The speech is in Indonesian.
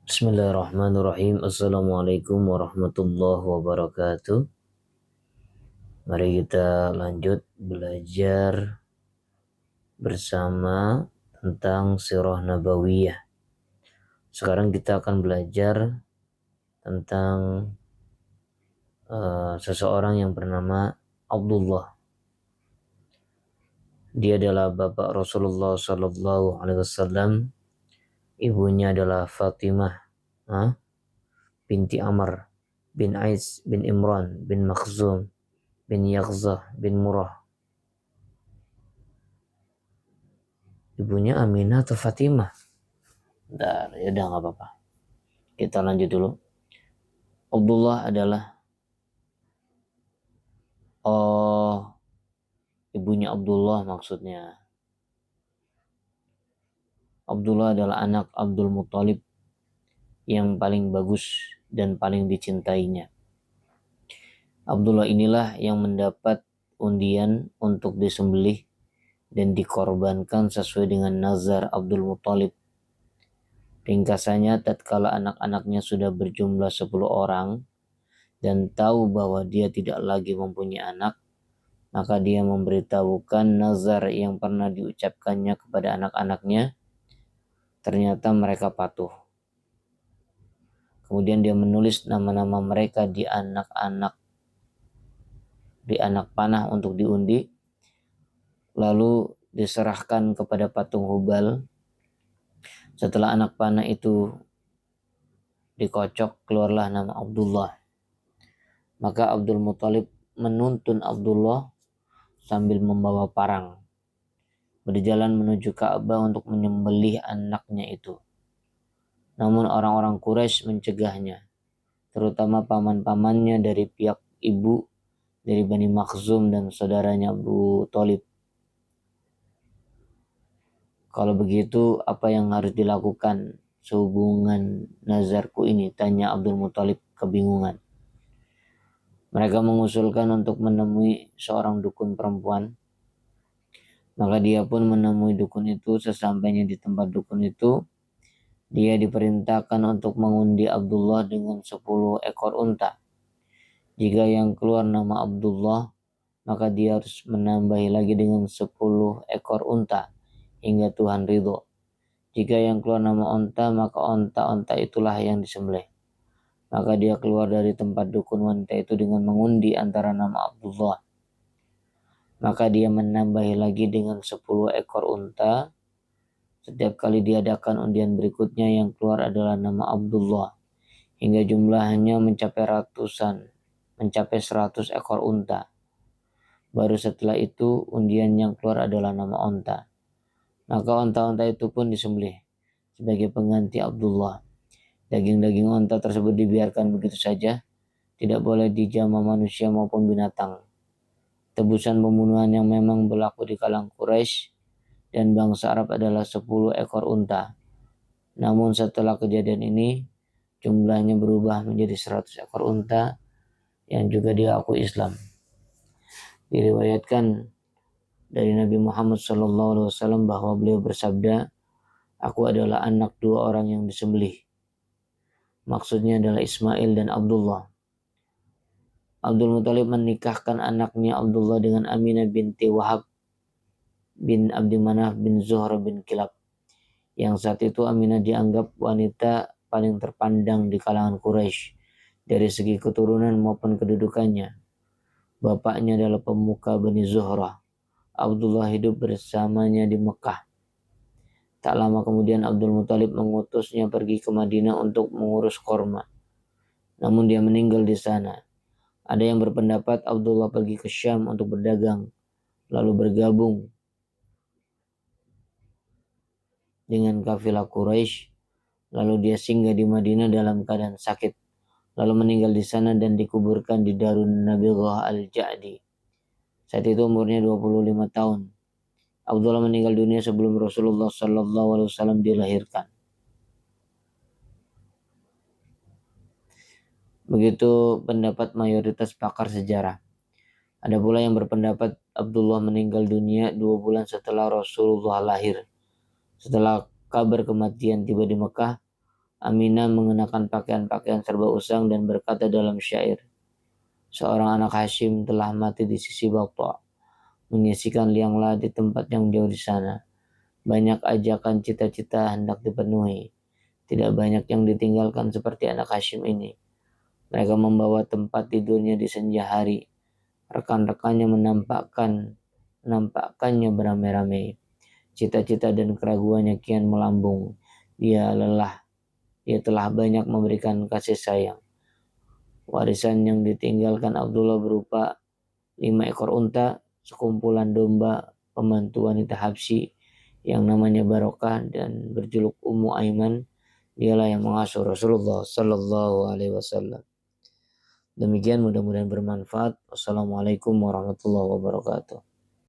Bismillahirrahmanirrahim. Assalamualaikum warahmatullahi wabarakatuh. Mari kita lanjut belajar bersama tentang sirah nabawiyah. Sekarang kita akan belajar tentang seseorang yang bernama Abdullah. Dia adalah bapak Rasulullah Sallallahu Alaihi Wasallam. Ibunya adalah Fatimah binti Amr bin Ais bin Imran bin Makhzum bin Yaghzah bin Murrah. Ibunya Aminah atau Fatimah? Bentar, ya udah nggak apa-apa. Kita lanjut dulu. Abdullah adalah ibunya Abdullah maksudnya. Abdullah adalah anak Abdul Muthalib yang paling bagus dan paling dicintainya. Abdullah inilah yang mendapat undian untuk disembelih dan dikorbankan sesuai dengan nazar Abdul Muthalib. Ringkasannya, tatkala anak-anaknya sudah berjumlah 10 orang dan tahu bahwa dia tidak lagi mempunyai anak, maka dia memberitahukan nazar yang pernah diucapkannya kepada anak-anaknya. Ternyata mereka patuh. Kemudian dia menulis nama-nama mereka di anak panah untuk diundi, lalu diserahkan kepada patung Hubal. Setelah anak panah itu dikocok, keluarlah nama Abdullah. Maka Abdul Muthalib menuntun Abdullah sambil membawa parang, berjalan menuju Ka'bah untuk menyembelih anaknya itu. Namun orang-orang Quraisy mencegahnya, terutama paman-pamannya dari pihak ibu dari Bani Makhzum dan saudaranya Abu Thalib. Kalau begitu, apa yang harus dilakukan sehubungan nazarku ini? Tanya Abdul Muthalib kebingungan. Mereka mengusulkan untuk menemui seorang dukun perempuan. Maka dia pun menemui dukun itu. Sesampainya di tempat dukun itu, dia diperintahkan untuk mengundi Abdullah dengan 10 ekor unta. Jika yang keluar nama Abdullah, maka dia harus menambahi lagi dengan 10 ekor unta hingga Tuhan ridho. Jika yang keluar nama unta, maka unta-unta itulah yang disembelih. Maka dia keluar dari tempat dukun wanita itu dengan mengundi antara nama Abdullah. Maka dia menambahi lagi dengan 10 ekor unta. Setiap kali diadakan undian berikutnya, yang keluar adalah nama Abdullah, hingga jumlahnya mencapai 100 ekor unta. Baru setelah itu undian yang keluar adalah nama unta. Maka unta-unta itu pun disembelih sebagai pengganti Abdullah. Daging-daging unta tersebut dibiarkan begitu saja, tidak boleh dijamah manusia maupun binatang. Tebusan pembunuhan yang memang berlaku di kalangan Quraisy dan bangsa Arab adalah 10 ekor unta. Namun setelah kejadian ini, jumlahnya berubah menjadi 100 ekor unta yang juga diakui Islam. Diriwayatkan dari Nabi Muhammad SAW bahwa beliau bersabda, "Aku adalah anak 2 orang yang disembelih." Maksudnya adalah Ismail dan Abdullah. Abdul Muthalib menikahkan anaknya Abdullah dengan Aminah binti Wahab bin Abdi Manaf bin Zuhra bin Kilab. Yang saat itu Aminah dianggap wanita paling terpandang di kalangan Quraisy dari segi keturunan maupun kedudukannya. Bapaknya adalah pemuka Bani Zuhra. Abdullah hidup bersamanya di Mekah. Tak lama kemudian Abdul Muthalib mengutusnya pergi ke Madinah untuk mengurus korma. Namun dia meninggal di sana. Ada yang berpendapat Abdullah pergi ke Syam untuk berdagang, lalu bergabung dengan kafilah Quraisy. Lalu dia singgah di Madinah dalam keadaan sakit, lalu meninggal di sana dan dikuburkan di Darun Nabighah Al-Ja'di. Saat itu umurnya 25 tahun. Abdullah meninggal dunia sebelum Rasulullah SAW dilahirkan. Begitu pendapat mayoritas pakar sejarah. Ada pula yang berpendapat Abdullah meninggal dunia 2 bulan setelah Rasulullah lahir. Setelah kabar kematian tiba di Mekah, Aminah mengenakan pakaian-pakaian serba usang dan berkata dalam syair, seorang anak Hashim telah mati di sisi Baqta, menyaksikan lianglah di tempat yang jauh di sana. Banyak ajakan cita-cita hendak dipenuhi, tidak banyak yang ditinggalkan seperti anak Hashim ini. Mereka membawa tempat tidurnya di senja hari. Rekan-rekannya menampakkannya beramai-ramai. Cita-cita dan keraguannya kian melambung. Dia lelah. Dia telah banyak memberikan kasih sayang. Warisan yang ditinggalkan Abdullah berupa 5 ekor unta, sekumpulan domba, pembantu wanita Habsyi yang namanya Barokah dan berjuluk Ummu Aiman. Dialah yang mengasuh Rasulullah Sallallahu Alaihi Wasallam. Demikian, mudah-mudahan bermanfaat. Wassalamualaikum warahmatullahi wabarakatuh.